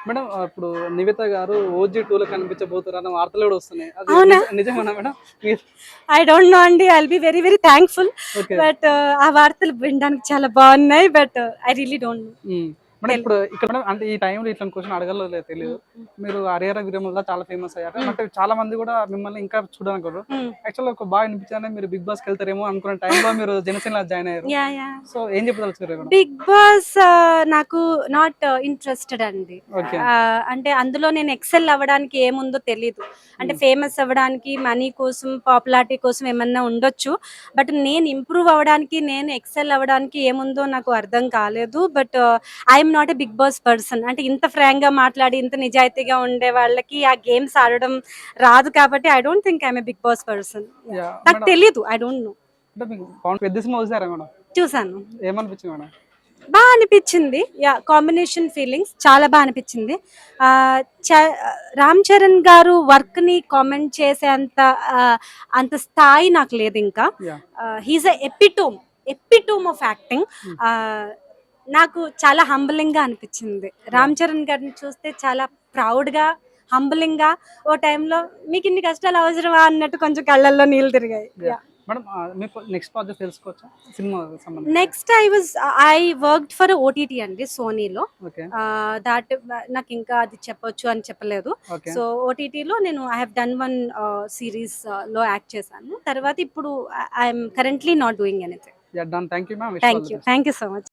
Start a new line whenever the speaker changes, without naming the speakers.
Madam ఇప్పుడు నివేత గారు OG 2 లో కనిపించబోతున్నారు అన్న వార్తలు కూడా వస్తున్నాయి. అది
అవునా?
నిజమేనా మేడం?
ఐ డోంట్ నో అండి. I'll be very very thankful.
Okay.
But ఆ వార్తలు వినడానికి చాలా బాగున్నాయి. But I really don't know.
Madam ఇప్పుడు ఇక్కడ మేడం అంటే ఈ టైంలో ఇట్లాంటి క్వశ్చన్ అడగలో లేదు తెలియదు. మీరు హరిహర వీరమల్లా చాలా ఫేమస్ అయ్యారు. అంటే చాలా మంది కూడా మిమ్మల్ని ఇంకా చూడాలనుకోరు. యాక్చువల్గా ఒక బాగా అనిపించాలని మీరు బిగ్ బాస్కి వెళ్తారేమో అనుకున్న టైంలో మీరు జనసేనలో జాయిన్ అయ్యారు.
యా యా
సో ఏం చెప్పదలుచుకోరు మేడం?
బిగ్ బాస్ నాకు నాట్ ఇంట్రెస్టెడ్ అండి.
ఓకే.
అంటే అందులో నేను ఎక్సెల్ అవ్వడానికి ఏముందో తెలీదు. అంటే ఫేమస్ అవ్వడానికి మనీ కోసం పాపులారిటీ కోసం ఏమన్నా ఉండొచ్చు. బట్ నేను ఇంప్రూవ్ అవ్వడానికి నేను ఎక్సెల్ అవ్వడానికి ఏముందో నాకు అర్థం కాలేదు. But I'm not a Bigg Boss person. అంటే ఇంత ఫ్రాంక్ గా మాట్లాడి ఇంత నిజాయితీగా ఉండే వాళ్ళకి ఆ గేమ్స్ ఆడడం రాదు కాబట్టి I don't think I'm a Bigg Boss person. నాకు తెలీదు. I don't know.
అంటే మీకు పవన్ పెద్ద సినిమా చూసారా మేడం?
చూసాను.
ఏమనిపించింది మేడం?
బాగా అనిపించింది. యా కాంబినేషన్ ఫీలింగ్స్ చాలా బాగా అనిపించింది. రామ్ చరణ్ గారు వర్క్ ని కామెంట్ చేసే అంత స్థాయి నాకు లేదు ఇంకా. He's epitome of acting. నాకు చాలా హంబలింగ్ గా అనిపించింది. రామ్ చరణ్ గారిని చూస్తే చాలా ప్రౌడ్ గా హంబలింగ్ గా ఓ టైంలో మీకు ఇన్ని కష్టాలు అవసరమా అన్నట్టు కొంచెం కళ్ళల్లో నీళ్ళు తిరిగాయి.
మేడం మీకు నెక్స్ట్ ప్రాజెక్ట్ తెలుసుకోవచ్చా సినిమా సంబంధించి?
Next I worked for OTT అండి సోనీలో.
ఓకే.
దాట్ నాకు ఇంకా అది చెప్పొచ్చు అని చెప్పలేదు.
ఓకే.
సో ఓటీటీలో నేను I have done one series లో యాక్ట్ చేశాను. తర్వాత ఇప్పుడు I'm currently not doing anything.
Yeah done. Thank you ma'am.
Thank you so much.